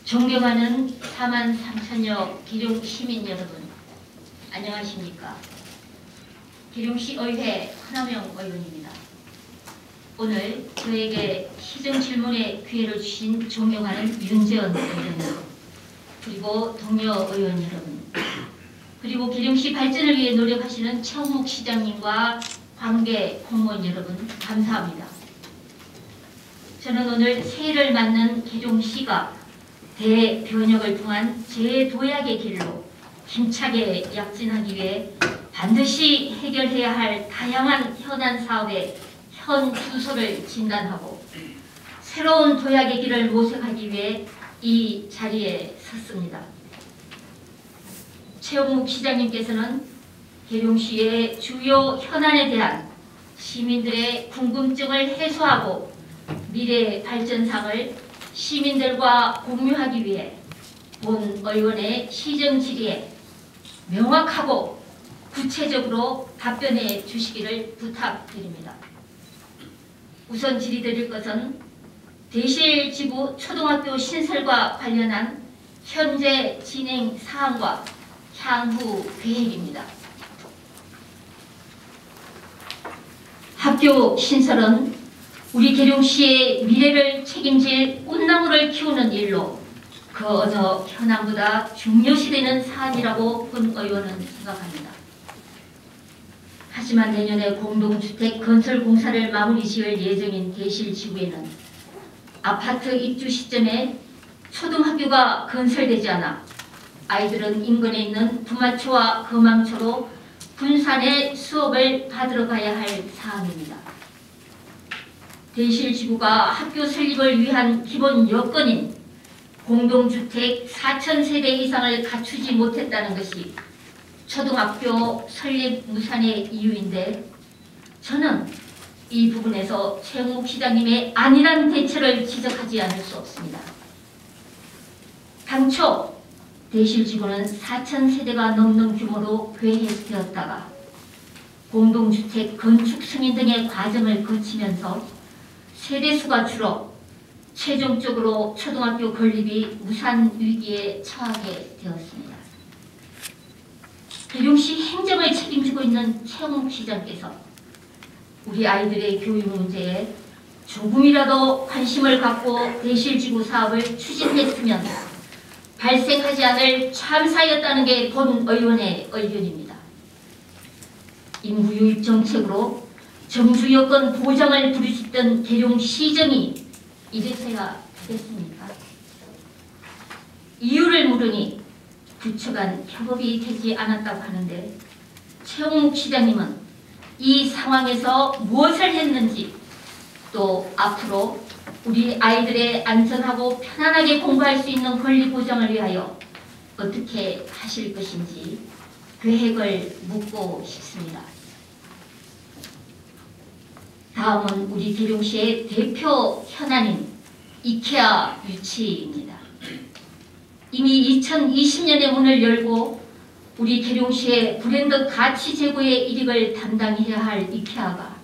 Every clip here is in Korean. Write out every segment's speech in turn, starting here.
존경하는 4만 3천여 기룡 시민 여러분, 안녕하십니까? 기룡시 의회 허남영 의원입니다. 오늘 저에게 시정 질문의 기회를 주신 존경하는 윤재원 의원, 그리고 동료 의원 여러분, 그리고 기룡시 발전을 위해 노력하시는 최홍묵 시장님과 관계 공무원 여러분, 감사합니다. 저는 오늘 새해를 맞는 기룡시가 대변혁을 통한 재도약의 길로 힘차게 약진하기 위해 반드시 해결해야 할 다양한 현안 사업의 현 주소를 진단하고 새로운 도약의 길을 모색하기 위해 이 자리에 섰습니다. 최홍묵 시장님께서는 계룡시의 주요 현안에 대한 시민들의 궁금증을 해소하고 미래 발전상을 시민들과 공유하기 위해 본 의원의 시정 질의에 명확하고 구체적으로 답변해 주시기를 부탁드립니다. 우선 질의드릴 것은 대실지구 초등학교 신설과 관련한 현재 진행 사항과 향후 계획입니다. 학교 신설은 우리 계룡시의 미래를 책임질 꽃나무를 키우는 일로 그 어느 현안보다 중요시되는 사안이라고 본 의원은 생각합니다. 하지만 내년에 공동주택 건설 공사를 마무리 지을 예정인 대실지구에는 아파트 입주 시점에 초등학교가 건설되지 않아 아이들은 인근에 있는 부마초와 거망초로 분산의 수업을 받으러 가야 할 사항입니다. 대실지구가 학교 설립을 위한 기본 여건인 공동주택 4,000세대 이상을 갖추지 못했다는 것이 초등학교 설립 무산의 이유인데, 저는 이 부분에서 최홍묵 시장님의 안일한 대처를 지적하지 않을 수 없습니다. 당초 대실지구는 4,000세대가 넘는 규모로 계획되었다가 공동주택 건축 승인 등의 과정을 거치면서 세대수가 줄어 최종적으로 초등학교 건립이 무산 위기에 처하게 되었습니다. 계룡시 행정을 책임지고 있는 최홍묵 시장께서 우리 아이들의 교육 문제에 조금이라도 관심을 갖고 대실지구 사업을 추진했으면 발생하지 않을 참사였다는 게 본 의원의 의견입니다. 인구 유입 정책으로 정주 여건 보장을 부르짖던 계룡시정이 이래서야 되겠습니까? 이유를 물으니 부처 간 협업이 되지 않았다고 하는데, 최홍묵 시장님은 이 상황에서 무엇을 했는지, 또 앞으로 우리 아이들의 안전하고 편안하게 공부할 수 있는 권리 보장을 위하여 어떻게 하실 것인지 계획을 묻고 싶습니다. 다음은 우리 계룡시의 대표 현안인 이케아 유치입니다. 이미 2020년에 문을 열고 우리 계룡시의 브랜드 가치 제고의 일익을 담당해야 할 이케아가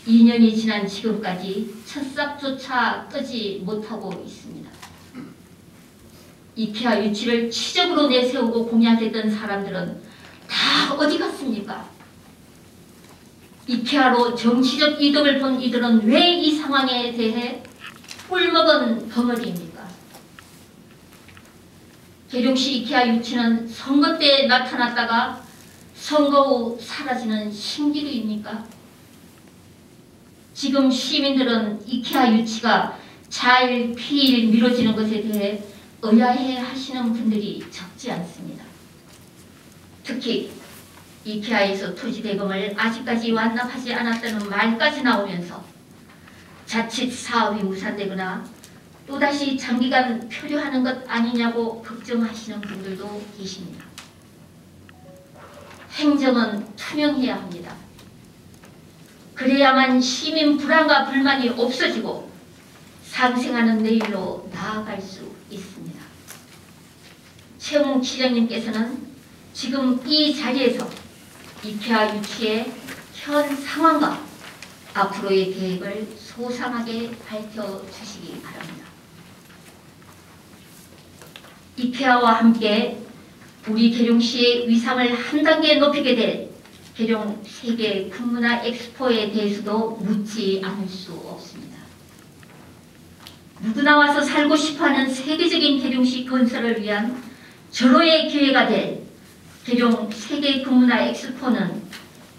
2년이 지난 지금까지 첫싹조차 뜨지 못하고 있습니다. 이케아 유치를 치적으로 내세우고 공약했던 사람들은 다 어디 갔습니까? 이케아로 정치적 이득을 본 이들은 왜 이 상황에 대해 꿀먹은 덩어리입니까? 계룡시 이케아 유치는 선거 때 나타났다가 선거 후 사라지는 신기루입니까? 지금 시민들은 이케아 유치가 자일피일 미뤄지는 것에 대해 의아해 하시는 분들이 적지 않습니다. 특히 이케아에서 토지 대금을 아직까지 완납하지 않았다는 말까지 나오면서 자칫 사업이 무산되거나 또다시 장기간 표류하는 것 아니냐고 걱정하시는 분들도 계십니다. 행정은 투명해야 합니다. 그래야만 시민 불안과 불만이 없어지고 상생하는 내일로 나아갈 수 있습니다. 최홍묵 시장님께서는 지금 이 자리에서 이케아 유치의 현 상황과 앞으로의 계획을 소상하게 밝혀주시기 바랍니다. 이케아와 함께 우리 계룡시의 위상을 한 단계 높이게 될 계룡 세계 군문화 엑스포에 대해서도 묻지 않을 수 없습니다. 누구나 와서 살고 싶어하는 세계적인 계룡시 건설을 위한 절호의 기회가 될 계룡 세계 군문화 엑스포는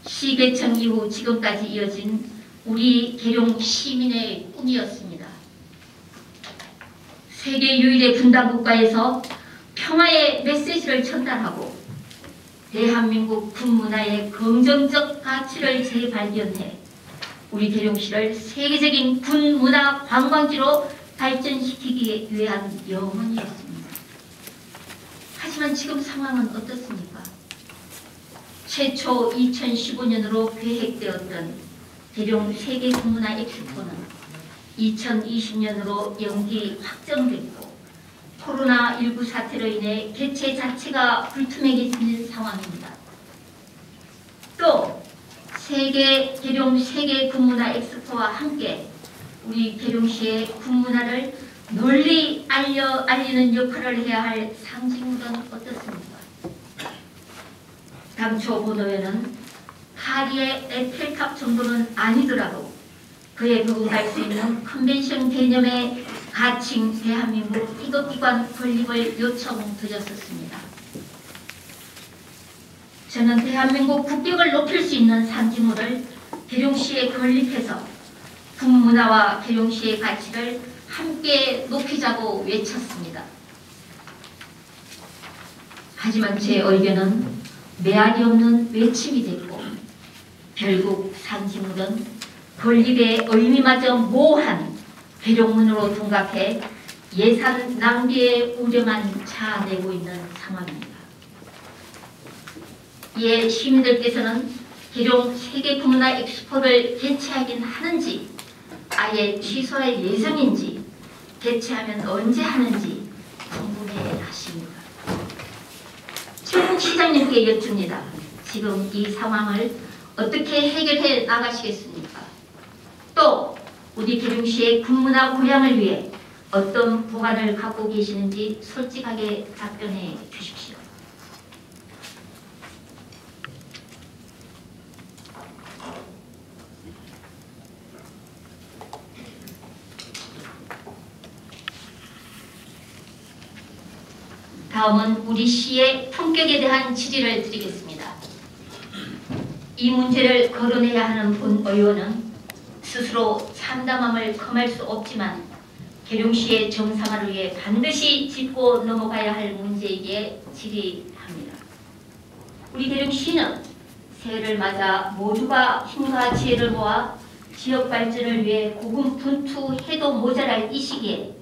시 개청 이후 지금까지 이어진 우리 계룡 시민의 꿈이었습니다. 세계 유일의 분단국가에서 평화의 메시지를 전달하고 대한민국 군문화의 긍정적 가치를 재발견해 우리 계룡시를 세계적인 군문화 관광지로 발전시키기 위한 영혼이었습니다. 하지만 지금 상황은 어떻습니까? 최초 2015년으로 계획되었던 계룡 세계 군문화 엑스포는 2020년으로 연기 확정됐고 코로나19 사태로 인해 개최 자체가 불투명해진 상황입니다. 또 계룡 세계 군문화 엑스포와 함께 우리 계룡시의 군문화를 널리 알리는 역할을 해야 할 상징물은 어떻습니까? 당초 보도에는 파리의 에펠탑 정도는 아니더라도 그에 부응할 수 있는 컨벤션 개념의 가칭 대한민국 태극기관 건립을 요청드렸었습니다. 저는 대한민국 국격을 높일 수 있는 상징물을 계룡시에 건립해서 군문화와 계룡시의 가치를 함께 높이자고 외쳤습니다. 하지만 제 의견은 메아리 없는 외침이 됐고 결국 상징물은 건립의 의미마저 모호한 계룡문으로 둔갑해 예산 낭비의 우려만 자아내고 있는 상황입니다. 이에 시민들께서는 계룡 세계 군문화 엑스포를 개최하긴 하는지 아예 취소할 예정인지 개최하면 언제 하는지 궁금해하십니다. 최욱 시장님께 여쭙니다. 지금 이 상황을 어떻게 해결해 나가시겠습니까? 또 우리 계룡시의 군문화 고향을 위해 어떤 보관을 갖고 계시는지 솔직하게 답변해 주십시오. 다음은 우리 시의 품격에 대한 질의를 드리겠습니다. 이 문제를 거론해야 하는 본 의원은 스스로 참담함을 금할 수 없지만 계룡시의 정상화를 위해 반드시 짚고 넘어가야 할 문제이기에 질의합니다. 우리 계룡시는 새해를 맞아 모두가 힘과 지혜를 모아 지역 발전을 위해 고군분투해도 모자랄 이 시기에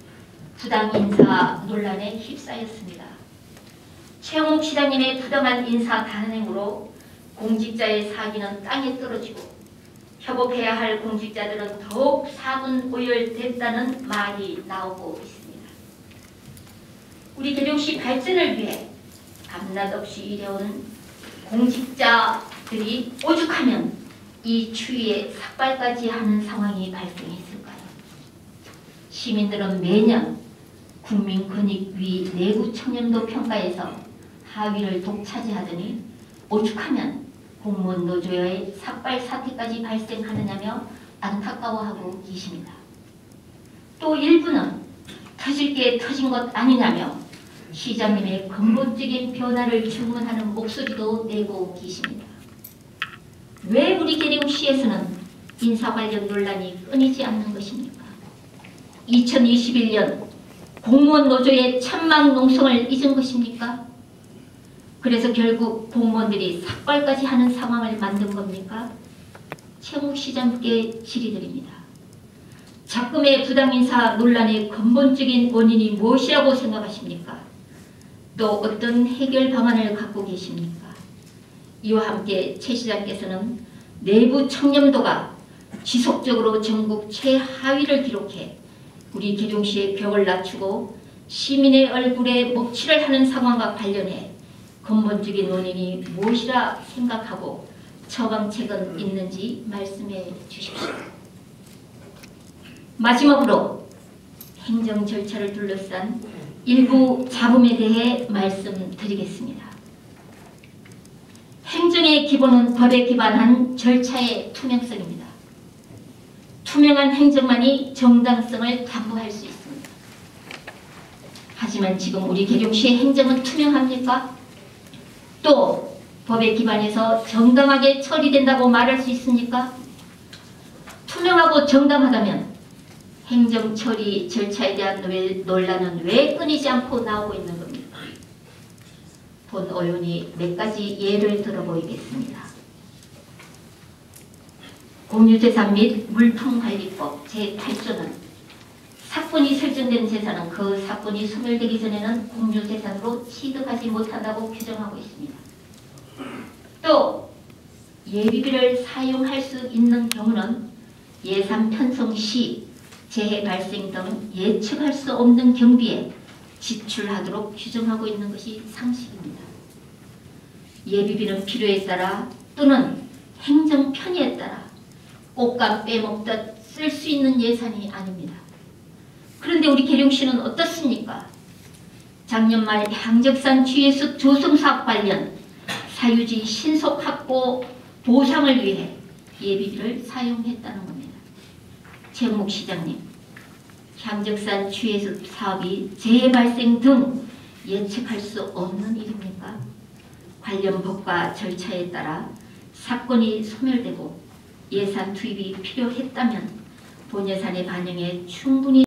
부당 인사 논란에 휩싸였습니다. 최영욱 시장님의 부당한 인사 단행으로 공직자의 사기는 땅에 떨어지고 협업해야 할 공직자들은 더욱 사분오열됐다는 말이 나오고 있습니다. 우리 계룡시 발전을 위해 밤낮 없이 일해온 공직자들이 오죽하면 이 추위에 삭발까지 하는 상황이 발생했을까요? 시민들은 매년 국민권익위 내부 청렴도 평가에서 하위를 독차지하더니 오죽하면 공무원 노조의 삭발 사태까지 발생하느냐며 안타까워하고 계십니다. 또 일부는 터질 게 터진 것 아니냐며 시장님의 근본적인 변화를 주문하는 목소리도 내고 계십니다. 왜 우리 계룡시에서는 인사 관련 논란이 끊이지 않는 것입니까? 2021년 공무원 노조의 천막 농성을 잊은 것입니까? 그래서 결국 공무원들이 삭발까지 하는 상황을 만든 겁니까? 최욱 시장께 질의드립니다. 작금의 부당인사 논란의 근본적인 원인이 무엇이라고 생각하십니까? 또 어떤 해결 방안을 갖고 계십니까? 이와 함께 최 시장께서는 내부 청렴도가 지속적으로 전국 최하위를 기록해 우리 계룡시의 벽을 낮추고 시민의 얼굴에 먹칠을 하는 상황과 관련해 근본적인 원인이 무엇이라 생각하고 처방책은 있는지 말씀해 주십시오. 마지막으로 행정 절차를 둘러싼 일부 잡음에 대해 말씀드리겠습니다. 행정의 기본은 법에 기반한 절차의 투명성입니다. 투명한 행정만이 정당성을 담보할 수 있습니다. 하지만 지금 우리 계룡시의 행정은 투명합니까? 또 법에 기반해서 정당하게 처리된다고 말할 수 있습니까? 투명하고 정당하다면 행정 처리 절차에 대한 논란은 왜 끊이지 않고 나오고 있는 겁니까? 본 의원이 몇 가지 예를 들어 보이겠습니다. 공유재산 및 물품관리법 제8조는 사건이 설정된 재산은 그 사건이 소멸되기 전에는 공유재산으로 취득하지 못한다고 규정하고 있습니다. 또 예비비를 사용할 수 있는 경우는 예산 편성 시 재해 발생 등 예측할 수 없는 경비에 지출하도록 규정하고 있는 것이 상식입니다. 예비비는 필요에 따라 또는 행정 편의에 따라 꽃감 빼먹듯 쓸 수 있는 예산이 아닙니다. 그런데 우리 계룡시는 어떻습니까? 작년 말 향적산 취해숲 조성사업 관련 사유지 신속 확보 보상을 위해 예비비를 사용했다는 겁니다. 최영목 시장님, 향적산 취해숲 사업이 재해 발생 등 예측할 수 없는 일입니까? 관련 법과 절차에 따라 사건이 소멸되고 예산 투입이 필요했다면 본 예산의 반영에 충분히